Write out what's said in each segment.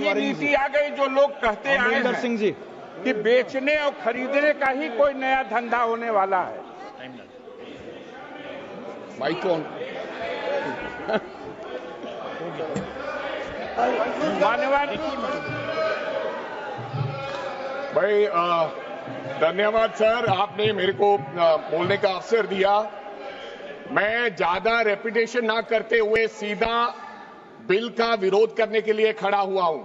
ऐसी नीति आ गई जो लोग कहते आए हैं सिंह जी कि बेचने और खरीदने का ही कोई नया धंधा होने वाला है। Mic on. मान्यवर भाई धन्यवाद सर, आपने मेरे को बोलने का अवसर दिया। मैं ज्यादा रेपिटेशन ना करते हुए सीधा बिल का विरोध करने के लिए खड़ा हुआ हूं।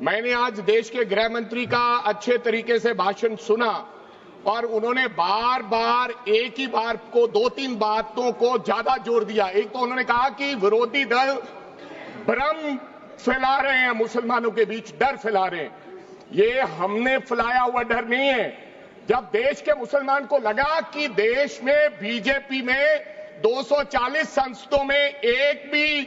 मैंने आज देश के गृह मंत्री का अच्छे तरीके से भाषण सुना और उन्होंने बार बार एक ही बार को 2-3 बातों को ज्यादा जोर दिया। एक तो उन्होंने कहा कि विरोधी दल भ्रम फैला रहे हैं, मुसलमानों के बीच डर फैला रहे हैं। ये हमने फैलाया हुआ डर नहीं है। जब देश के मुसलमान को लगा कि देश में बीजेपी में 240 संसदों में एक भी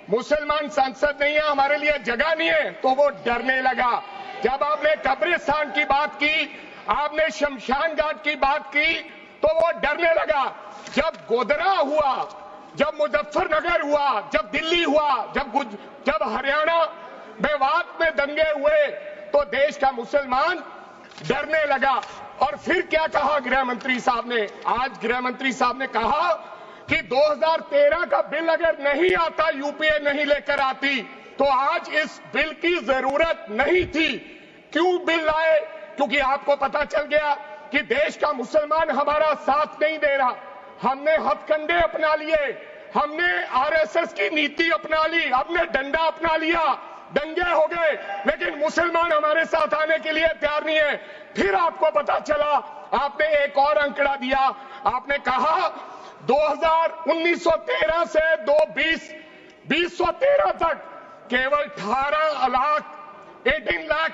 मुसलमान सांसद नहीं है, हमारे लिए जगह नहीं है, तो वो डरने लगा। जब आपने कब्रिस्तान की बात की, आपने शमशान घाट की बात की, तो वो डरने लगा। जब गोधरा हुआ, जब मुजफ्फरनगर हुआ, जब दिल्ली हुआ, जब हरियाणा मेवात में दंगे हुए, तो देश का मुसलमान डरने लगा। और फिर क्या कहा गृह मंत्री साहब ने? आज गृह मंत्री साहब ने कहा कि 2013 का बिल अगर नहीं आता, यूपीए नहीं लेकर आती, तो आज इस बिल की जरूरत नहीं थी। क्यों बिल लाए? क्योंकि आपको पता चल गया कि देश का मुसलमान हमारा साथ नहीं दे रहा। हमने हथकंडे अपना लिए, हमने आरएसएस की नीति अपना ली, हमने डंडा अपना लिया, दंगे हो गए, लेकिन मुसलमान हमारे साथ आने के लिए तैयार नहीं है। फिर आपको पता चला, आपने एक और आंकड़ा दिया, आपने कहा 1913 से 2013 तक केवल 18 लाख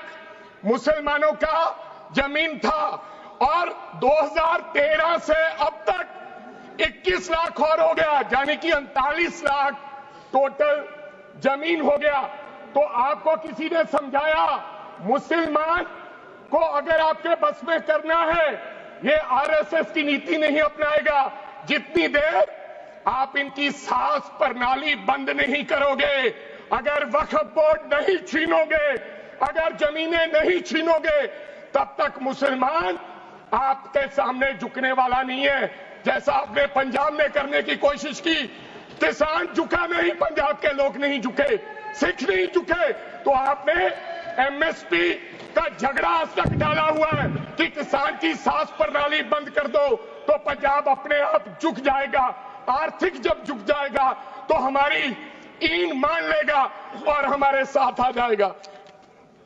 मुसलमानों का जमीन था और 2013 से अब तक 21 लाख और हो गया, यानी कि 39 लाख टोटल जमीन हो गया। तो आपको किसी ने समझाया मुसलमान को अगर आपके बस में करना है, ये आरएसएस की नीति नहीं अपनाएगा जितनी देर आप इनकी सांस प्रणाली बंद नहीं करोगे, अगर वक्फ बोर्ड नहीं छीनोगे, अगर जमीनें नहीं छीनोगे, तब तक मुसलमान आपके सामने झुकने वाला नहीं है। जैसा आपने पंजाब में करने की कोशिश की, किसान झुका नहीं, पंजाब के लोग नहीं झुके, सिख नहीं झुके, तो आपने एमएसपी का झगड़ा आज तक डाला हुआ है कि किसान की सांस प्रणाली बंद कर दो तो पंजाब अपने आप झुक जाएगा। आर्थिक जब झुक जाएगा तो हमारी ईन मान लेगा और हमारे साथ आ जाएगा।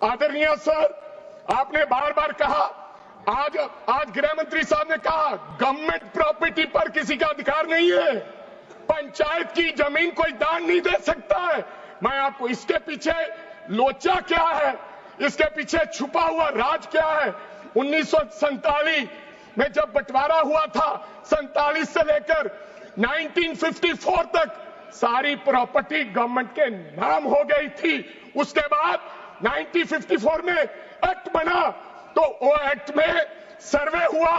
आदरणीय सर, आपने बार बार कहा, आज गृह मंत्री साहब ने कहा गवर्नमेंट प्रॉपर्टी पर किसी का अधिकार नहीं है, पंचायत की जमीन कोई दान नहीं दे सकता है। मैं आपको इसके पीछे लोचा क्या है, इसके पीछे छुपा हुआ राज क्या है? 1947 में जब बंटवारा हुआ था, 47 से लेकर 1954 तक सारी प्रॉपर्टी गवर्नमेंट के नाम हो गई थी। उसके बाद 1954 में एक्ट बना, तो वो एक्ट में सर्वे हुआ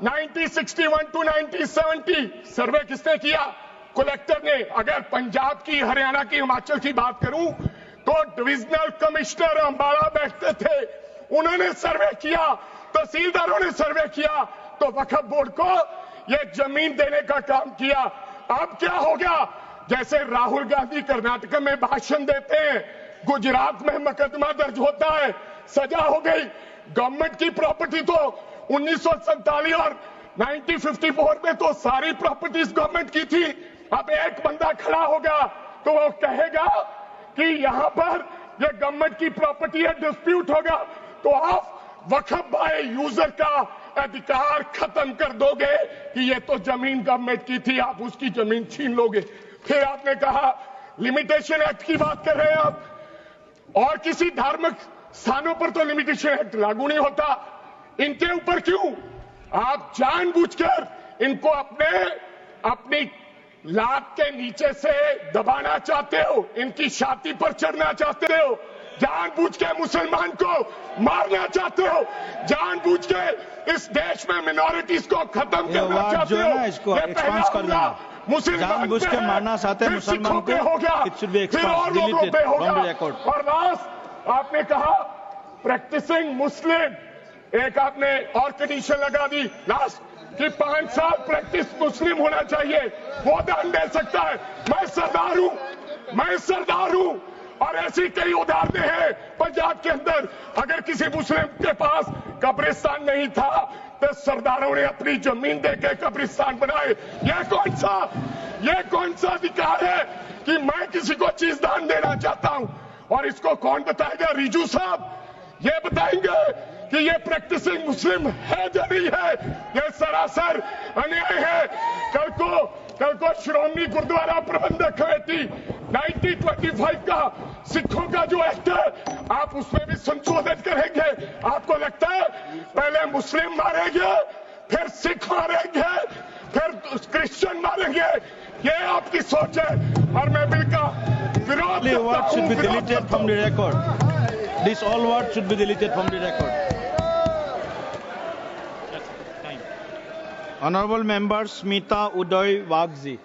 1961 टू 1970। सर्वे किसने किया? कलेक्टर ने। अगर पंजाब की, हरियाणा की, हिमाचल की बात करूं तो डिविजनल कमिश्नर अंबाला बैठते थे, उन्होंने सर्वे किया, तहसीलदारों ने सर्वे किया, तो वक्फ बोर्ड को ये जमीन देने का काम किया। अब क्या हो गया? जैसे राहुल गांधी कर्नाटक में भाषण देते हैं, गुजरात में मुकदमा दर्ज होता है, सजा हो गई। गवर्नमेंट की प्रॉपर्टी तो 1947 और 1954 में तो सारी प्रॉपर्टीज गवर्नमेंट की थी। अब एक बंदा खड़ा होगा तो वो कहेगा कि यहां पर ये गवर्नमेंट की प्रॉपर्टी है, डिस्प्यूट होगा, तो आप वक्फ बाय यूजर का अधिकार खत्म कर दोगे कि ये तो जमीन गवर्नमेंट की थी, आप उसकी जमीन छीन लोगे। फिर आपने कहा लिमिटेशन एक्ट की बात कर रहे हैं आप, और किसी धार्मिक स्थानों पर तो लिमिटेशन एक्ट लागू नहीं होता, इनके ऊपर क्यों? आप जानबूझकर इनको अपनी लात के नीचे से दबाना चाहते हो, इनकी छाती पर चढ़ना चाहते हो, जानबूझ के मुसलमान को मारना चाहते हो, जानबूझ के इस देश में मिनॉरिटीज को खत्म करना चाहते हो। ये पहला मुसलमान जानबूझ के मारना चाहते हैं मुसलमान को, हो गया, फिर और लोगों पे होगा, और लास्ट आपने कहा प्रैक्टिसिंग मुस्लिम, एक आपने और कंडीशन लगा दी लास्ट कि 5 साल प्रैक्टिस मुस्लिम होना चाहिए, वो दान दे सकता है। मैं सरदार हूं और ऐसी कई उदाहरणें हैं पंजाब के अंदर। अगर किसी मुस्लिम के पास कब्रिस्तान नहीं था तो सरदारों ने अपनी जमीन देके कब्रिस्तान बनाए। यह कौन सा अधिकार है कि मैं किसी को चीज दान देना चाहता हूं? और इसको कौन बताएगा? रिजू साहब ये बताएंगे कि ये प्रैक्टिसिंग मुस्लिम है या नहीं है? यह सरासर अन्याय है। कल को श्रोमणी गुरुद्वारा प्रबंधक कमेटी 1925 का सिखों का जो एक्ट है, आप उसमें भी संशोधन करेंगे। आपको लगता है पहले मुस्लिम मारेंगे, फिर सिख मारेंगे, फिर क्रिश्चियन मारेंगे? ये आपकी सोच है और मैं बिल का विरोध Only करता words should हूं, be विरोध deleted करता from the हूं। record. These all words should be deleted from the record. Honorable Member Smita Uday Wagzi.